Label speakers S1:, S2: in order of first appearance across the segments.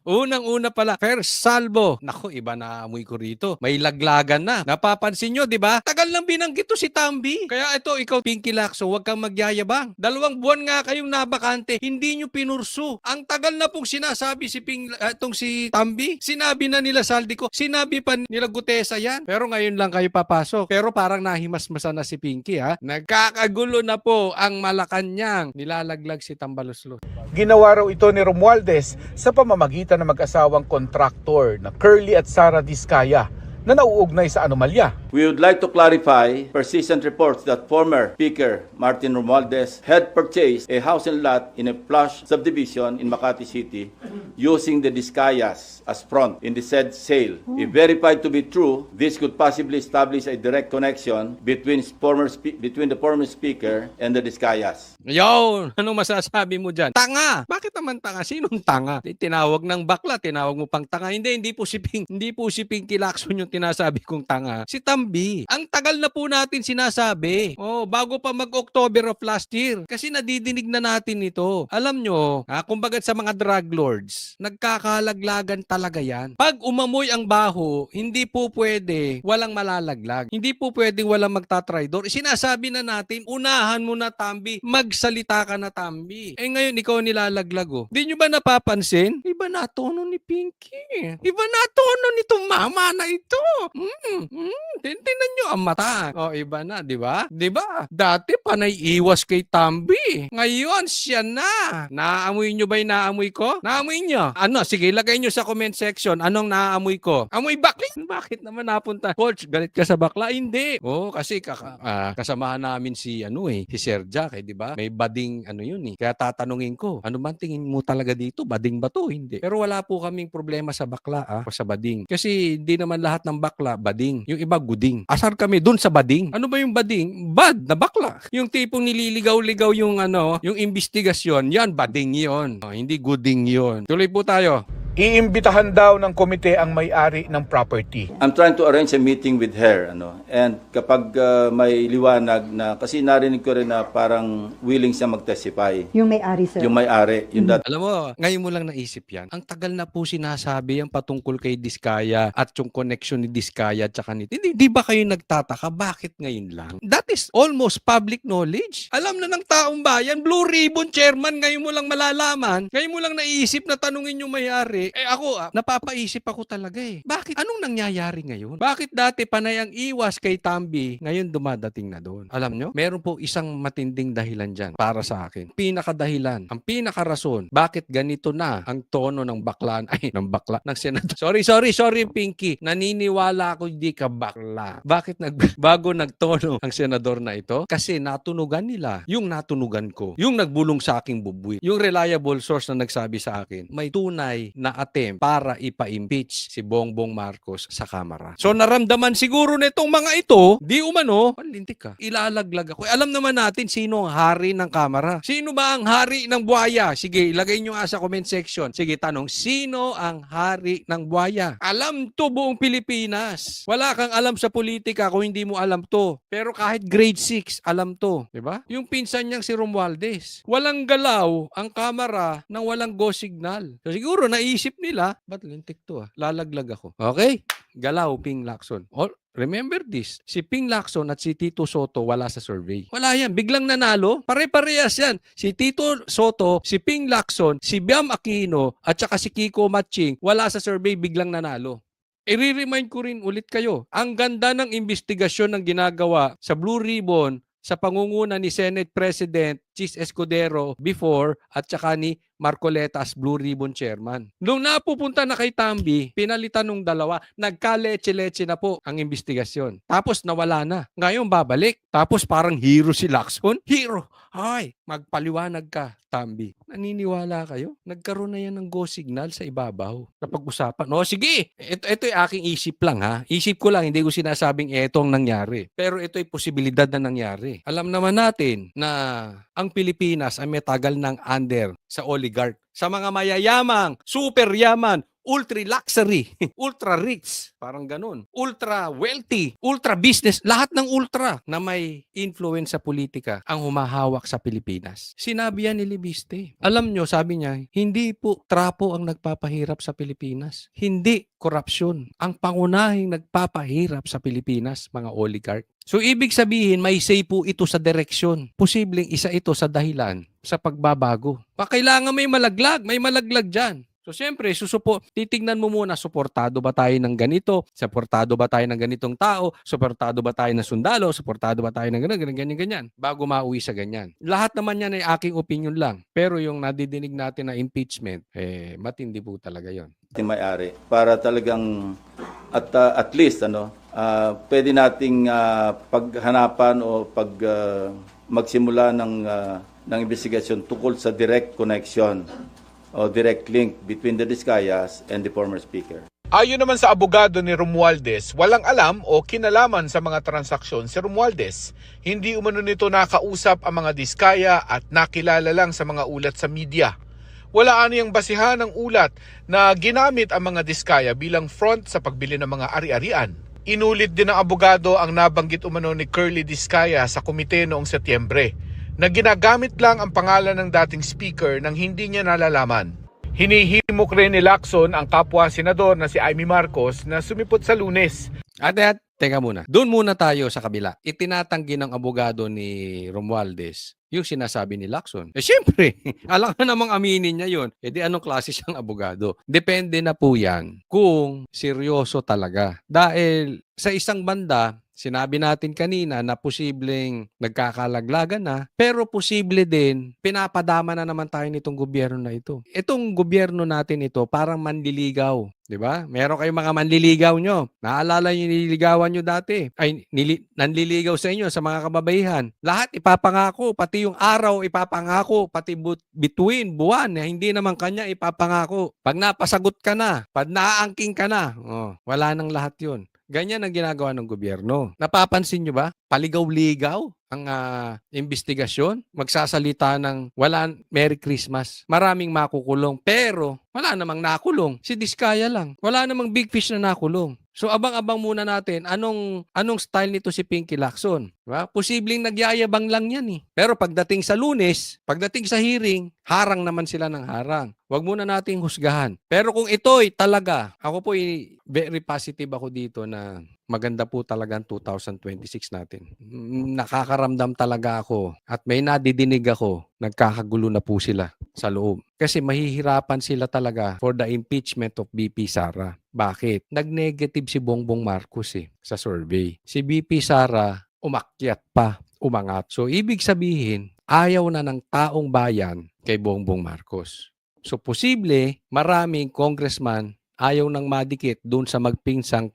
S1: Unang-una pala, first salvo. Nako, iba na amoy ko rito. May laglagan na. Napapansin nyo, di ba? Tagal lang binanggit to si Tambi. Kaya ito, ikaw, Pinky Lacson, huwag kang magyayabang. 2 buwan nga kayong nabakante, hindi nyo pinursu. Ang tagal na pong sinasabi itong si Tambi. Sinabi na nila Saldico, sinabi pa nila Gutesa yan. Pero ngayon lang kayo papasok. Pero parang nahimasmasa na si Pinky, ha? Nagkakagulo na po ang Malacanang. Nilalaglag si Tambaluslos.
S2: Ginawa raw ito ni Romualdez sa pamamagitan ng mag-asawang kontraktor na Curly at Sara Diskaya na nauugnay sa anomalya.
S3: We would like to clarify persistent reports that former Speaker Martin Romualdez had purchased a house and lot in a plush subdivision in Makati City using the Diskayas as front in the said sale. If verified to be true, this could possibly establish a direct connection between the former Speaker and the Diskayas.
S1: Yo, anong masasabi mo dyan? Tanga! Bakit naman tanga? Sinong tanga? Tinawag ng bakla, tinawag mo pang tanga. Hindi po si Pinky Lacson yung tinasabi kong tanga. Si Tambi. Ang tagal na po natin sinasabi. Oh, bago pa mag-October of last year. Kasi nadidinig na natin ito. Alam nyo, kumbaga sa mga drug lords, nagkakalaglagan talaga yan. Pag umamoy ang baho, hindi po pwede walang malalaglag. Hindi po pwedeng walang magtatraidor. Sinasabi na natin, unahan mo na Tambi, magsalita ka na Tambi. Eh ngayon, ikaw nilalaglag oh. Di nyo ba napapansin? Iba na tono ni Pinky. Iba na tono nitong mama na ito. Tingnan nyo ang mata. O, iba na, di ba? Di ba? Dati panay iwas kay Tambi. Ngayon, siya na. Naamoy nyo ba yung naamoy ko? Naamoy nyo? Ano? Sige, lagay nyo sa comment section. Anong naamoy ko? Amoy bakla? Bakit naman napunta? Coach, galit ka sa bakla? Hindi. Oh, kasi kasamahan namin si Sir Jack, di ba? May bading yun eh. Kaya tatanungin ko, ano ba tingin mo talaga dito? Bading ba to? Hindi. Pero wala po kaming problema sa bakla o sa bading. Kasi hindi naman lahat ng bakla bading. Yung iba guding. Asar kami dun sa bading. Ano ba yung bading? Bad na bakla. Yung tipong nililigaw-ligaw yung yung investigasyon, yan bading yon. Hindi guding yon. Tuloy po tayo.
S2: Iimbitahan daw ng komite ang may-ari ng property.
S3: I'm trying to arrange a meeting with her, and kapag may liwanag na, kasi narinig ko rin na parang willing siya mag-testify.
S4: Yung may-ari, sir.
S3: Yung may-ari, yung
S1: Alam mo, ngayon mo lang naisip yan. Ang tagal na po sinasabi yung patungkol kay Diskaya at yung connection ni Diskaya at saka Di ba kayo nagtataka? Bakit ngayon lang? That is almost public knowledge. Alam na ng taong bayan, Blue Ribbon Chairman, ngayon mo lang malalaman, ngayon mo lang naisip na tanungin yung may-ari. Ako, napapaisip ako talaga eh. Bakit? Anong nangyayari ngayon? Bakit dati panay ang iwas kay Tambi, ngayon dumadating na doon? Alam nyo, meron po isang matinding dahilan dyan para sa akin. Pinakadahilan, ang pinakarason, bakit ganito na ang tono ng senador. Sorry, Pinky. Naniniwala ako hindi ka bakla. Bakit bago nagtono ang senador na ito? Kasi natunugan nila yung natunugan ko. Yung nagbulong sa aking bubuy. Yung reliable source na nagsabi sa akin, may tunay na attempt para ipa-impeach si Bongbong Marcos sa Kamara. So naramdaman siguro nitong mga ito, di umano, lintik ka, ilalaglag ako. Alam naman natin sino ang hari ng Kamara. Sino ba ang hari ng buhaya? Sige, ilagay nyo nga sa comment section. Sige, tanong, sino ang hari ng buhaya? Alam to buong Pilipinas. Wala kang alam sa politika kung hindi mo alam to. Pero kahit grade 6, alam to. Diba? Yung pinsan niyang si Romualdez. Walang galaw ang Kamara nang walang go signal. So siguro naisip nila, ba't lintik to lalaglag ako. Okay? Galaw, Ping Lacson. Remember this, si Ping Lacson at si Tito Soto wala sa survey. Wala yan, biglang nanalo. Pare-parehas yan. Si Tito Soto, si Ping Lacson, si Biam Aquino, at saka si Kiko Matching, wala sa survey, biglang nanalo. I-remind ko rin ulit kayo, ang ganda ng investigasyon ng ginagawa sa Blue Ribbon sa pangunguna ni Senate President Chis Escudero before at saka ni Marcoleta as Blue Ribbon Chairman. Nung napupunta na kay Tambi, pinalitan nung dalawa, nagka-leche-leche na po ang investigasyon. Tapos nawala na. Ngayon babalik. Tapos parang hero si Lacson. Hero! Ay, magpaliwanag ka, Tambi. Naniniwala kayo? Nagkaroon na yan ng go signal sa ibabaw. Napag-usapan. No, sige! Ito ay aking isip lang ha. Isip ko lang, hindi ko sinasabing ito ang nangyari. Pero ito ay posibilidad na nangyari. Alam naman natin na ang Pilipinas ay may tagal ng under sa oligarch. Sa mga mayayamang, super yaman, ultra luxury, ultra rich, parang ganun, ultra wealthy, ultra business, lahat ng ultra na may influence sa politika ang humahawak sa Pilipinas. Sinabi yan ni Libiste. Alam nyo, sabi niya, hindi po trapo ang nagpapahirap sa Pilipinas. Hindi korupsyon. Ang pangunahing nagpapahirap sa Pilipinas, mga oligarch. So, ibig sabihin, may say po ito sa direksyon. Posibleng isa ito sa dahilan sa pagbabago. Kailangan may malaglag dyan. So, siyempre, titignan mo muna, suportado ba tayo ng ganito? Suportado ba tayo ng ganitong tao? Suportado ba tayo ng sundalo? Suportado ba tayo ng ganyan, bago mauwi sa ganyan. Lahat naman yan ay aking opinion lang. Pero yung nadidinig natin na impeachment, matindi po talaga yon.
S3: May-ari para talagang at least pwede nating paghanapan o magsimula ng investigasyon tungkol sa direct connection o direct link between the Discayas and the former speaker.
S2: Ayon naman sa abogado ni Romualdez, walang alam o kinalaman sa mga transaksyon si Romualdez. Hindi umano nito nakausap ang mga Diskaya at nakilala lang sa mga ulat sa media. Wala aniyang basihan ng ulat na ginamit ang mga Diskaya bilang front sa pagbili ng mga ari-arian. Inulit din ng abogado ang nabanggit umano ni Curly Diskaya sa komite noong Setyembre na ginagamit lang ang pangalan ng dating speaker nang hindi niya nalalaman. Hinihimok rin ni Lacson ang kapwa senador na si Amy Marcos na sumipot sa Lunes.
S1: Teka muna. Doon muna tayo sa kabila. Itinatanggi ng abogado ni Romualdez yung sinasabi ni Lacson. Siyempre, alam na namang aminin niya yun. Di anong klase siyang abogado? Depende na po yan kung seryoso talaga. Dahil sa isang banda, sinabi natin kanina na posibleng nagkakalaglagan na, pero posible din, pinapadama na naman tayo nitong gobyerno na ito. Itong gobyerno natin ito, parang manliligaw. Diba? Meron kayong mga manliligaw nyo. Naalala nyo nililigawan nyo dati. Nanliligaw sa inyo, sa mga kababaihan. Lahat ipapangako, pati yung araw ipapangako, pati bituin, buwan, hindi naman kanya ipapangako. Pag napasagot ka na, pag naaangking ka na, wala nang lahat yun. Ganyan ang ginagawa ng gobyerno. Napapansin nyo ba? Paligaw-ligaw ang investigasyon. Magsasalita ng Merry Christmas. Maraming makukulong. Pero wala namang nakulong. Si Diskaya lang. Wala namang big fish na nakulong. So abang-abang muna natin anong style nito si Pinky Lacson. Diba? Posibleng nagyayabang lang yan eh. Pero pagdating sa Lunes, pagdating sa hearing, harang naman sila ng harang. Huwag muna nating husgahan. Pero kung ito'y talaga, ako po very positive ako dito na maganda po talaga ang 2026 natin. Nakakaramdam talaga ako at may nadidinig ako, nagkakagulo na po sila sa loob. Kasi mahihirapan sila talaga for the impeachment of BP Sara. Bakit? Nag-negative si Bongbong Marcos sa survey. Si BP Sara umakyat pa, umangat. So ibig sabihin, ayaw na ng taong bayan kay Bongbong Marcos. So posible, maraming congressman ayaw nang madikit doon sa magpinsang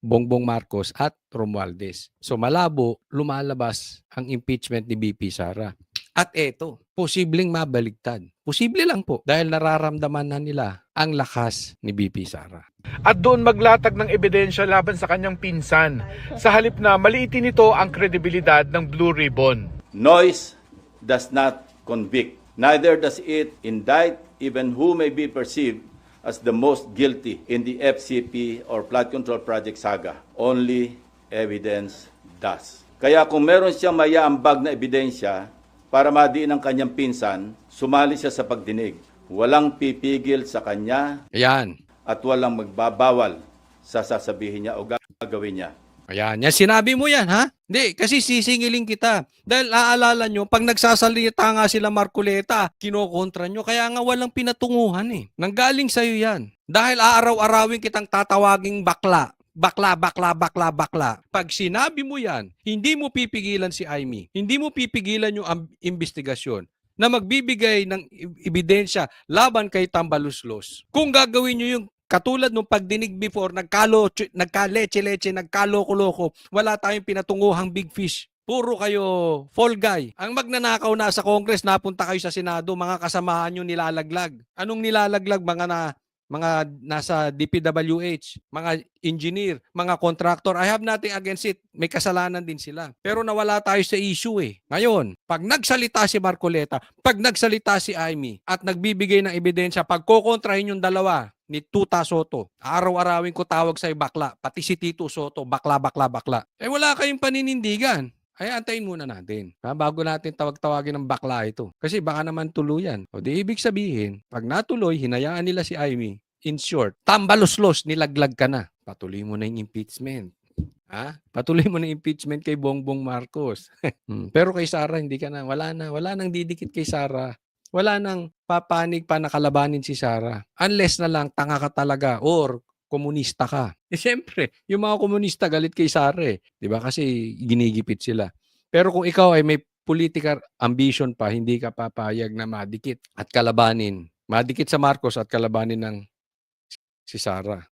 S1: Bongbong Marcos at Romualdez. So malabo, lumalabas ang impeachment ni BP Sara. At eto, posibleng mabaligtad. Posible lang po dahil nararamdaman na nila ang lakas ni BP Sara.
S2: At doon maglatag ng ebidensya laban sa kanyang pinsan. Sa halip na maliitin nito ang kredibilidad ng Blue Ribbon.
S3: Noise does not convict. Neither does it indict even who may be perceived as the most guilty in the FCP or Flood Control Project saga. Only evidence does. Kaya kung meron siyang mayaambag na ebidensya para madiin ang kanyang pinsan, sumali siya sa pagdinig. Walang pipigil sa kanya.
S1: Ayan.
S3: At walang magbabawal sa sasabihin niya o gagawin niya.
S1: Ayan. Yan, sinabi mo yan, ha? Hindi, kasi sisingilin kita. Dahil aalala nyo, pag nagsasalita nga sila Marcoleta, kinokontra nyo. Kaya nga walang pinatunguhan eh. Nanggaling sa'yo yan. Dahil aaraw-arawin kitang tatawaging bakla. Bakla. Pag sinabi mo yan, hindi mo pipigilan si Amy. Hindi mo pipigilan yung investigasyon na magbibigay ng ebidensya laban kay Tambaluslos. Kung gagawin nyo yung katulad nung pagdinig before, nagka-leche-leche, nagka-loko-loko, wala tayong pinatunguhang big fish. Puro kayo fall guy. Ang magnanakaw na sa Congress, napunta kayo sa Senado, mga kasamahan nyo nilalaglag. Anong nilalaglag? Mga mga nasa DPWH, mga engineer, mga contractor. I have nothing against it. May kasalanan din sila. Pero nawala tayo sa issue eh. Ngayon, pag nagsalita si Marcoleta, pag nagsalita si Amy, at nagbibigay ng ebidensya, pag kukontrahin yung dalawa ni Tuta Soto, araw-arawin ko tawag sa bakla, pati si Tito Soto, bakla, bakla, bakla. Eh wala kayong paninindigan. Ay antayin muna natin. Bago natin tawag-tawagin ng bakla ito. Kasi baka naman tuluyan. O di ibig sabihin, pag natuloy, hinayaan nila si Amy, in short, tambalos-los, nilaglag ka na. Patuloy mo na yung impeachment. Ha? Patuloy mo na yung impeachment kay Bongbong Marcos. Pero kay Sara, hindi ka na. Wala nang didikit kay Sara. Wala nang papanig pa nakalabanin si Sara. Unless na lang tanga ka talaga or komunista ka. Eh siyempre, yung mga komunista galit kay Sara eh. 'Di ba? Kasi ginigipit sila. Pero kung ikaw ay may political ambition pa, hindi ka papayag na madikit at kalabanin. Madikit sa Marcos at kalabanin ng si Sara.